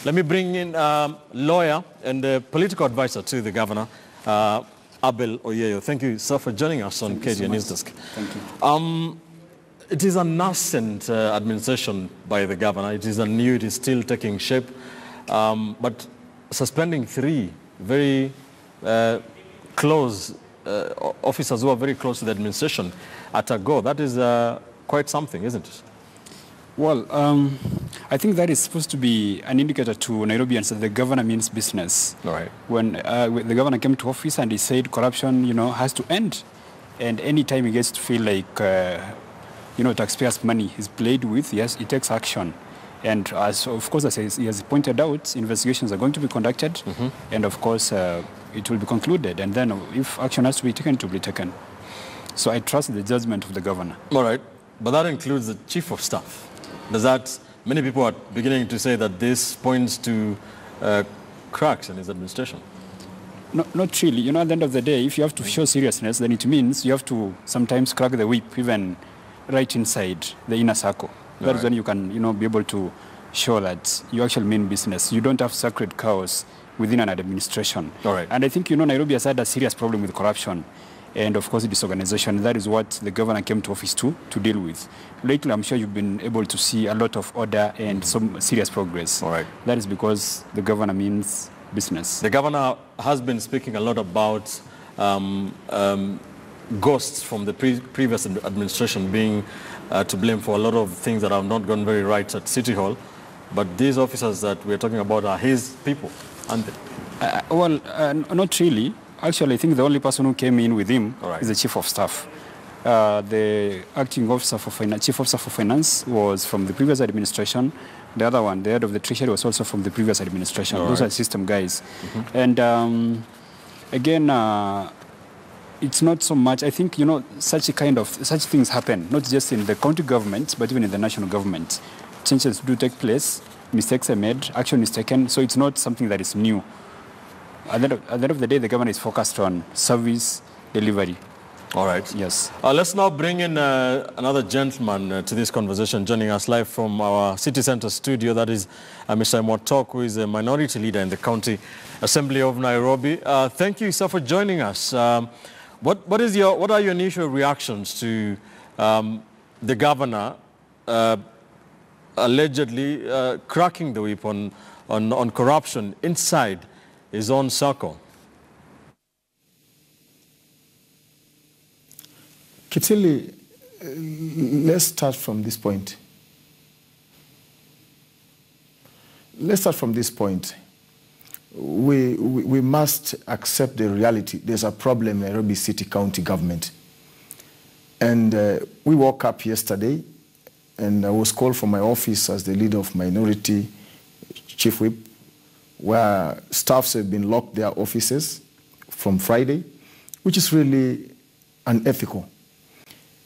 Let me bring in lawyer and political advisor to the governor, Abel Oyeyo. Thank you, sir, for joining us on KTN News Desk. Thank you. It is a nascent administration by the governor. It is new, it is still taking shape. But suspending 3 very close officers who are very close to the administration at a go, that is quite something, isn't it? Well, I think that is supposed to be an indicator to Nairobians that the governor means business. All right. When the governor came to office and he said corruption, has to end. And any time he gets to feel like, taxpayers' money is played with, yes, he takes action. And of course, as he has pointed out, investigations are going to be conducted. Mm-hmm. And of course, it will be concluded. And then if action has to be taken, it will be taken. So I trust the judgment of the governor. All right. But that includes the chief of staff. Many people are beginning to say that this points to cracks in his administration. No, not really. At the end of the day, if you have to show seriousness, then it means you have to sometimes crack the whip, even right inside the inner circle. That is when you can, be able to show that you actually mean business. You don't have sacred cows within an administration. All right. And I think, Nairobi has had a serious problem with corruption. And of course, disorganization. That is what the governor came to office to deal with. Lately, I'm sure you've been able to see a lot of order and some serious progress. All right. That is because the governor means business. The governor has been speaking a lot about ghosts from the previous administration being to blame for a lot of things that have not gone very right at City Hall. But these officers that we're talking about are his people, aren't they? Not really. Actually, I think the only person who came in with him is the chief of staff. The acting officer for finance, chief officer for finance, was from the previous administration. The other one, the head of the Treasury, was also from the previous administration. Those are system guys. Mm-hmm. And again, it's not so much. I think such things happen not just in the county government, but even in the national government. Changes do take place, mistakes are made, action is taken. So it's not something that is new. At the end of the day, the government is focused on service delivery. All right. Yes. Let's now bring in another gentleman to this conversation, joining us live from our city center studio. That is Mr. Mutua, who is a minority leader in the County Assembly of Nairobi. Thank you, sir, for joining us. What are your initial reactions to the governor allegedly cracking the whip on corruption inside his own circle? Kitili, let's start from this point. We must accept the reality. There's a problem in Nairobi City County government. And we woke up yesterday, and I was called from my office as the leader of minority chief whip, where staffs have been locked their offices from Friday, which is really unethical.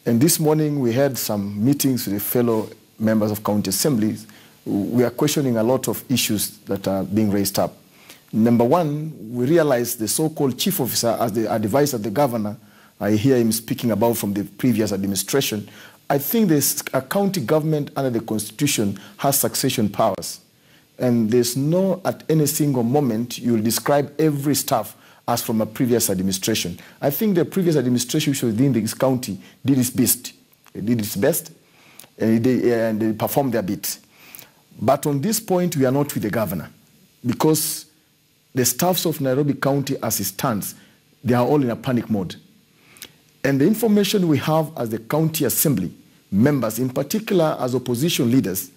And this morning we had some meetings with the fellow members of county assemblies. We are questioning a lot of issues that are being raised up. Number one, we realized the so-called chief officer, as the advisor of the governor, I hear him speaking about from the previous administration. I think a county government under the constitution has succession powers. And there's no, at any single moment, you'll describe every staff as from a previous administration. I think the previous administration within this county did its best. It did its best, and they performed their bit. But on this point, we are not with the governor, because the staffs of Nairobi County, as it stands, they are all in a panic mode. And the information we have as the county assembly members, in particular as opposition leaders,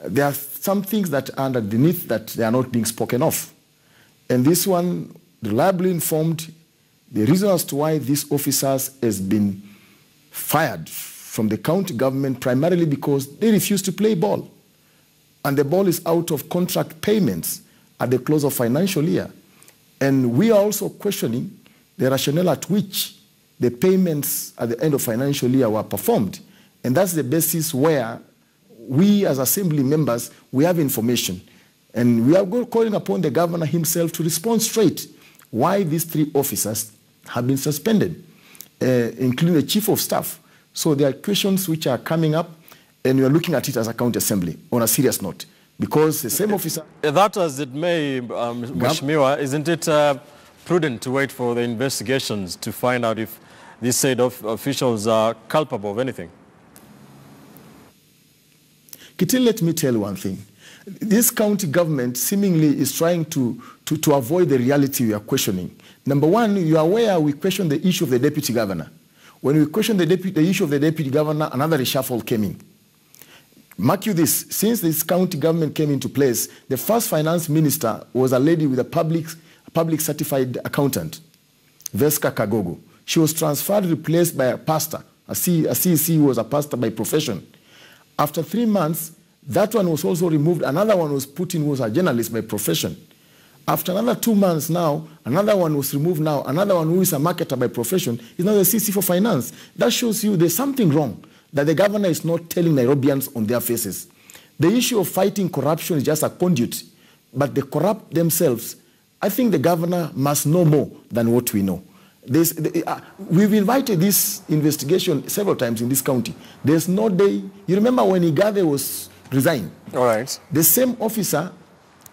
there are some things that are underneath that they are not being spoken of. And this one, reliably informed, the reason as to why these officers has been fired from the county government primarily because they refuse to play ball. And the ball is out of contract payments at the close of financial year. And we are also questioning the rationale at which the payments at the end of financial year were performed. And that's the basis where we as assembly members, we have information. And we are calling upon the governor himself to respond straight why these 3 officers have been suspended, including the chief of staff. So there are questions which are coming up, and we are looking at it as a county assembly on a serious note. because the same officer... That as it may, Mheshimiwa, isn't it prudent to wait for the investigations to find out if these said officials are culpable of anything? Kitty, let me tell you one thing. This county government seemingly is trying to avoid the reality we are questioning. Number one, you are aware we question the issue of the deputy governor. When we question the issue of the deputy governor, another reshuffle came in. Mark you this, since this county government came into place, the first finance minister was a lady with a public certified accountant, Veska Kagogo. She was transferred, replaced by a pastor. A CEC was a pastor by profession. After 3 months, that one was also removed. Another one was put in, was a journalist by profession. After another 2 months now, another one was removed now. Another one who is a marketer by profession is now the CC for finance. That shows you there's something wrong, that the governor is not telling Nairobians on their faces. The issue of fighting corruption is just a conduit, but they corrupt themselves. I think the governor must know more than what we know. We've invited this investigation several times in this county. There's no day. You remember when Igade was resigned? All right. The same officer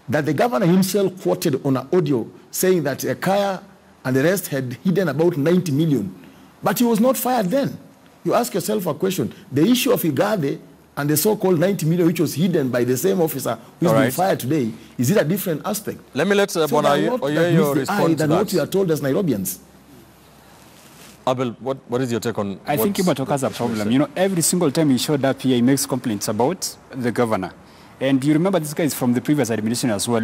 that the governor himself quoted on an audio saying that Ekaya and the rest had hidden about 90 million. But he was not fired then. You ask yourself a question. The issue of Igade and the so-called 90 million which was hidden by the same officer who's been fired today, is it a different aspect? Let me let Bonayo respond to that. What we are told as Nairobians. Abel, what is your take on... I think Imatoka has a problem. You know, every single time he showed up here, he makes complaints about the governor. And you remember this guy is from the previous administration as well.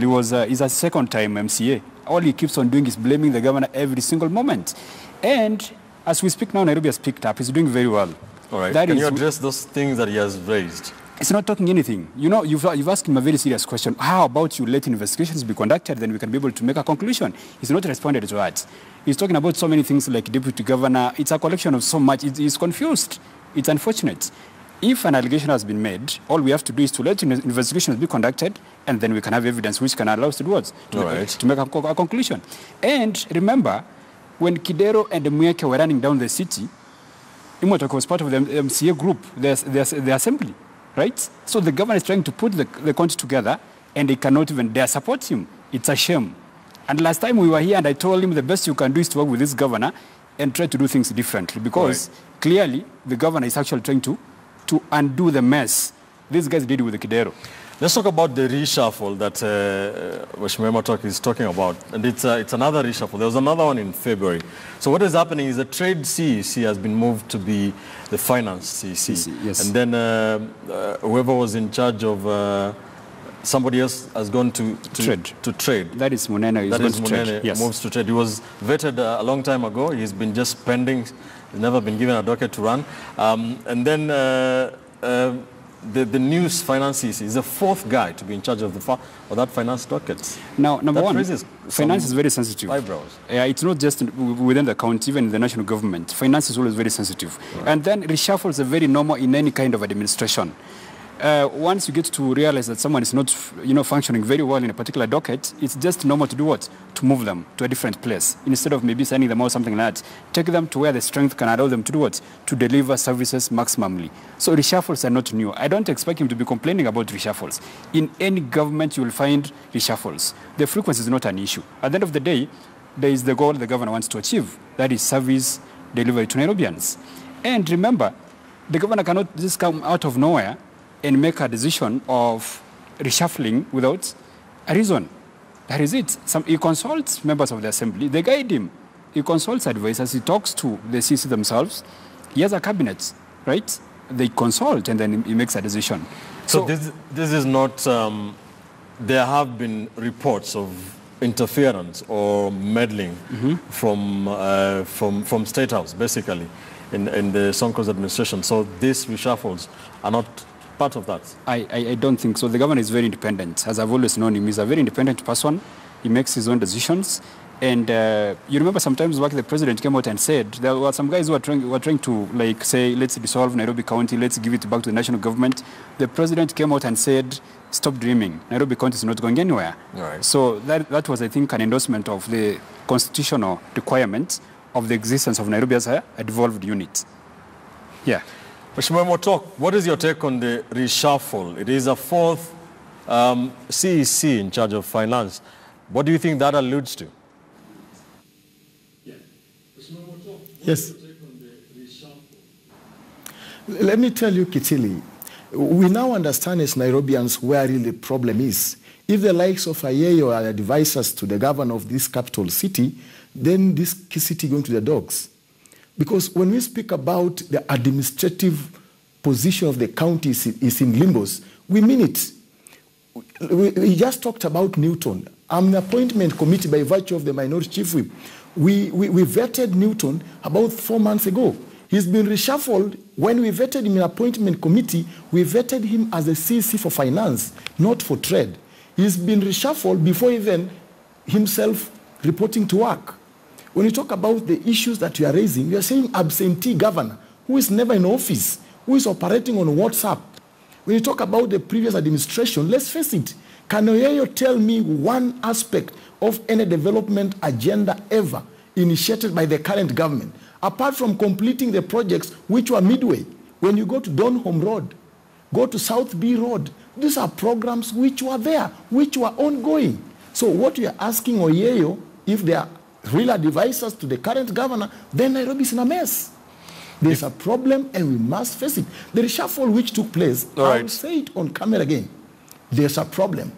He's a second-time MCA. All he keeps on doing is blaming the governor every single moment. And as we speak now, Nairobi has picked up. He's doing very well. All right. Can you address those things that he has raised? It's not talking anything. You know, you've asked him a very serious question. How about you let investigations be conducted, then we can be able to make a conclusion? He's not responded to that. He's talking about so many things like deputy governor. It's a collection of so much. He's confused. It's unfortunate. If an allegation has been made, all we have to do is to let investigations be conducted, and then we can have evidence which can allow us to do what? To make a conclusion. And remember, when Kidero and Mweke were running down the city, Imotoko was part of the MCA group, the assembly, right? So the government is trying to put the country together, and they cannot even dare support him. It's a shame. And last time we were here, and I told him the best you can do is to work with this governor and try to do things differently, because clearly the governor is actually trying to undo the mess these guys did with the Kidero. Let's talk about the reshuffle that Mheshimiwa is talking about. And it's another reshuffle. There was another one in February. So what is happening is the trade CEC has been moved to be the finance CEC. Yes. And then whoever was in charge of somebody else has gone to trade. That is Munene. That is Munene, yes. Moves to trade. He was vetted a long time ago. He's been just pending. He's never been given a docket to run. And then the news finance is the fourth guy to be in charge of that finance docket. Now, number one, finance is very sensitive. Eyebrows. It's not just within the county, even in the national government. Finance is always very sensitive. Right. And then reshuffles are very normal in any kind of administration. Once you get to realize that someone is not, functioning very well in a particular docket, it's just normal to do what? To move them to a different place. Instead of maybe sending them out something like that, take them to where the strength can allow them to do what? To deliver services maximally. So reshuffles are not new. I don't expect him to be complaining about reshuffles. In any government, you will find reshuffles. The frequency is not an issue. At the end of the day, there is the goal the governor wants to achieve. That is service delivery to Nairobians. And remember, the governor cannot just come out of nowhere and make a decision of reshuffling without a reason. That is it. He consults members of the assembly. They guide him. He consults advisors. He talks to the CC themselves. He has a cabinet, right? They consult, and then he makes a decision. So this is not... there have been reports of interference or meddling from State House, basically, in the Sonko's administration. So these reshuffles are not part of that? I don't think so. The governor is very independent. As I've always known him, he's a very independent person. He makes his own decisions. And you remember sometimes back the president came out and said there were some guys who were trying to say, let's dissolve Nairobi County, let's give it back to the national government. The president came out and said, stop dreaming. Nairobi County is not going anywhere. Right. So that was, I think, an endorsement of the constitutional requirement of the existence of Nairobi as a devolved unit. Yeah. Mheshimiwa Mutua, what is your take on the reshuffle? It is a fourth CEC in charge of finance. What do you think that alludes to? Yes. Let me tell you, Kitili, we now understand as Nairobians where really the problem is. If the likes of Ayeyo are advisors to the governor of this capital city, then this city going to the dogs. Because when we speak about the administrative position of the county is in limbos, we mean it. We just talked about Newton. I'm an appointment committee by virtue of the minority chief whip. We vetted Newton about 4 months ago. He's been reshuffled. When we vetted him in appointment committee, we vetted him as a CC for finance, not for trade. He's been reshuffled before even himself reporting to work. When you talk about the issues that you are raising, you are saying absentee governor, who is never in office, who is operating on WhatsApp. When you talk about the previous administration, let's face it, can Oyeyo tell me one aspect of any development agenda ever initiated by the current government, apart from completing the projects which were midway? When you go to Donholm Road, go to South B Road, these are programs which were there, which were ongoing. So what we are asking Oyeyo, if they are real advisors to the current governor, then Nairobi is in a mess. There's a problem and we must face it. The reshuffle which took place, I will say it on camera again, there's a problem.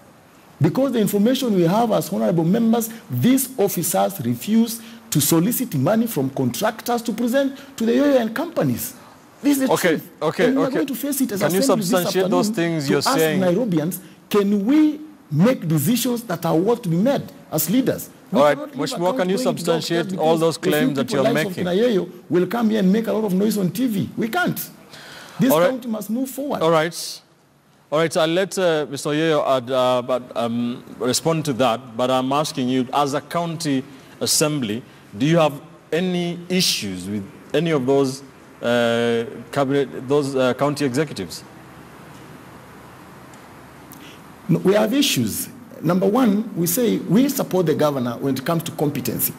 Because the information we have as honorable members, these officers refuse to solicit money from contractors to present to the Oyeyo and companies. This is the truth. And we are going to face it as Can you substantiate those things you're saying? Ask Nairobians, can we make decisions that are worth to be made as leaders? All right, much more. Can you substantiate all those claims that you're making? Oyeyo will come here and make a lot of noise on TV. We can't. This county must move forward. All right. All right, so I'll let Mr. Oyeyo respond to that, but I'm asking you, as a county assembly, do you have any issues with any of those county executives? No, we have issues. Number one, we say we support the governor when it comes to competency.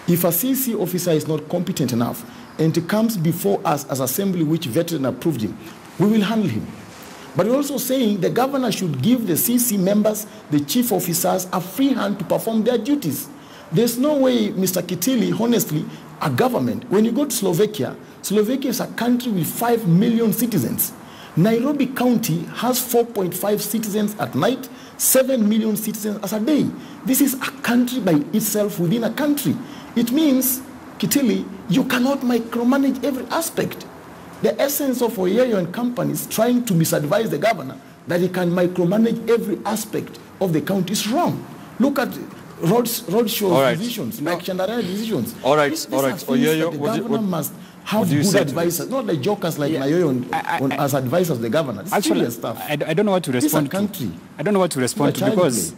If a CC officer is not competent enough and it comes before us as assembly which vetted and approved him, we will handle him. But we're also saying the governor should give the CC members, the chief officers, a free hand to perform their duties. There's no way, Mr. Kitili, honestly, a government, when you go to Slovakia, Slovakia is a country with 5 million citizens. Nairobi County has 4.5 citizens at night, 7 million citizens as a day. This is a country by itself within a country. It means, Kitili, you cannot micromanage every aspect. The essence of Oyeyo and companies trying to misadvise the governor that he can micromanage every aspect of the county is wrong. Look at roadshow decisions, like Chandarana decisions. All right. Oyeyo, the governor must have good advisors, not like jokers like Oyeyo as advisors of the governor. It's actually, stuff. I don't know what to respond to. I don't know what to respond to because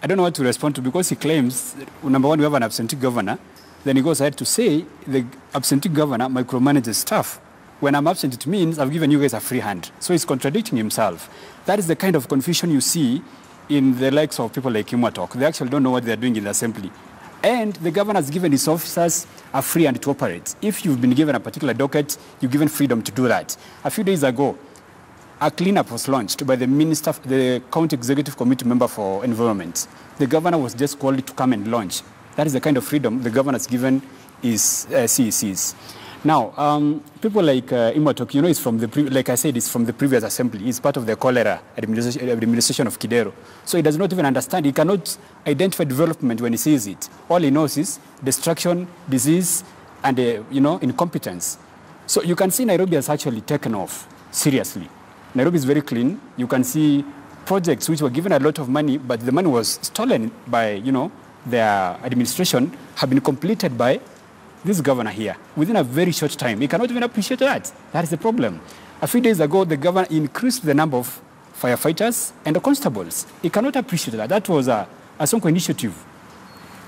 I don't know what to respond to because he claims, number one, we have an absentee governor. Then he goes ahead to say the absentee governor micromanages stuff. When I'm absent, it means I've given you guys a free hand. So he's contradicting himself. That is the kind of confusion you see in the likes of people like Mutua. They actually don't know what they're doing in the assembly. And the governor has given his officers a free hand to operate. If you've been given a particular docket, you're given freedom to do that. A few days ago, a cleanup was launched by the minister, the county executive committee member for environment. The governor was just called to come and launch. That is the kind of freedom the governor has given his CECs. Now, people like Mutua, you know, is from the like I said, it's from the previous assembly. He's part of the cholera administration of Kidero. So he does not even understand. He cannot identify development when he sees it. All he knows is destruction, disease, and incompetence. So you can see Nairobi has actually taken off seriously. Nairobi is very clean. You can see projects which were given a lot of money, but the money was stolen by their administration, have been completed by this governor here within a very short time. He cannot even appreciate that. That is the problem. A few days ago, the governor increased the number of firefighters and the constables. He cannot appreciate that. That was a Sonko initiative.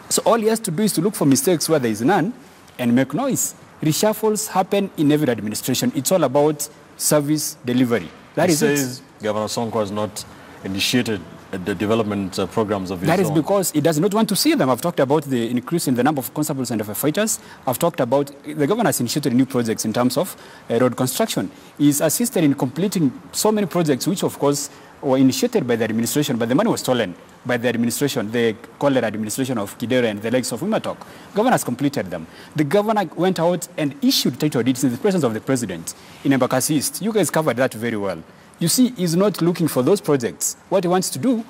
So all he has to do is to look for mistakes where there is none and make noise. Reshuffles happen in every administration. It's all about service delivery. That is it. He says Governor Sonko has not initiated the development programs of his That is own? because he does not want to see them. I've talked about the increase in the number of constables and firefighters. I've talked about the governor has initiated new projects in terms of road construction. He's assisted in completing so many projects, which of course were initiated by the administration, but the money was stolen by the administration, the colored administration of Kidero and the likes of Wimatok. Governor has completed them. The governor went out and issued title deeds in the presence of the president in Embakasi East. You guys covered that very well. You see, he's not looking for those projects. What he wants to do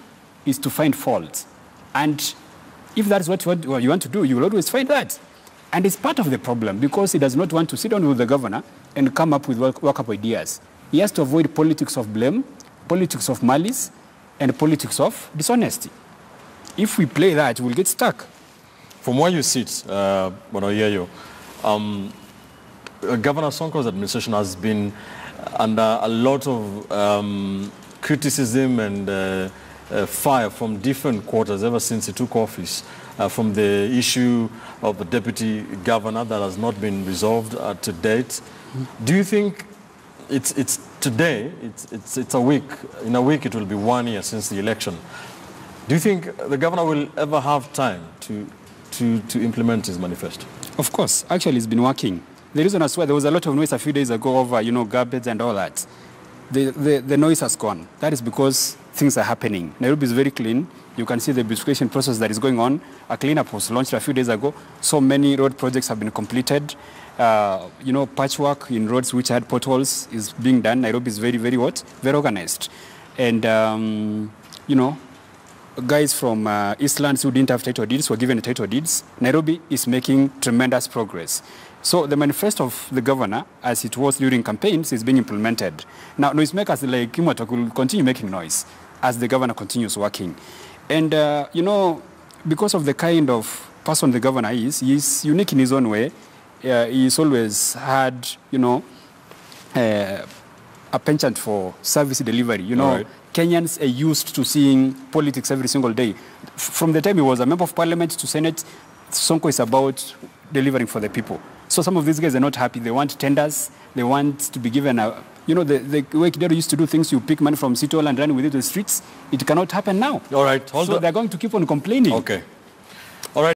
is to find fault. And if that's what you want to do, you will always find that. And it's part of the problem because he does not want to sit down with the governor and come up with work-up ideas. He has to avoid politics of blame, politics of malice, and politics of dishonesty. If we play that, we'll get stuck. From where you sit, Monoyeyo, Governor Sonko's administration has been under a lot of criticism and fire from different quarters ever since he took office, from the issue of the deputy governor that has not been resolved to date. Do you think it's today, it's a week, in a week it will be 1 year since the election. Do you think the governor will ever have time to implement his manifesto? Of course. Actually, it's been working. The reason as well, there was a lot of noise a few days ago over, garbage and all that. The noise has gone. That is because things are happening. Nairobi is very clean. You can see the beautification process that is going on. A cleanup was launched a few days ago. So many road projects have been completed. Patchwork in roads which had potholes is being done. Nairobi is very, very very organized. And, guys from Eastlands who didn't have title deeds were given title deeds. Nairobi is making tremendous progress. So the manifesto of the governor, as it was during campaigns, is being implemented. Now, noisemakers like Kimotok will continue making noise as the governor continues working. And, because of the kind of person the governor is, he's unique in his own way. He's always had, a penchant for service delivery. Right. Kenyans are used to seeing politics every single day. From the time he was a member of parliament to Senate, Sonko is about delivering for the people. So some of these guys are not happy. They want tenders. They want to be given a, the way Kidero used to do things, you pick money from City Hall and run with it to the streets. It cannot happen now. All right. So they're going to keep on complaining. Okay.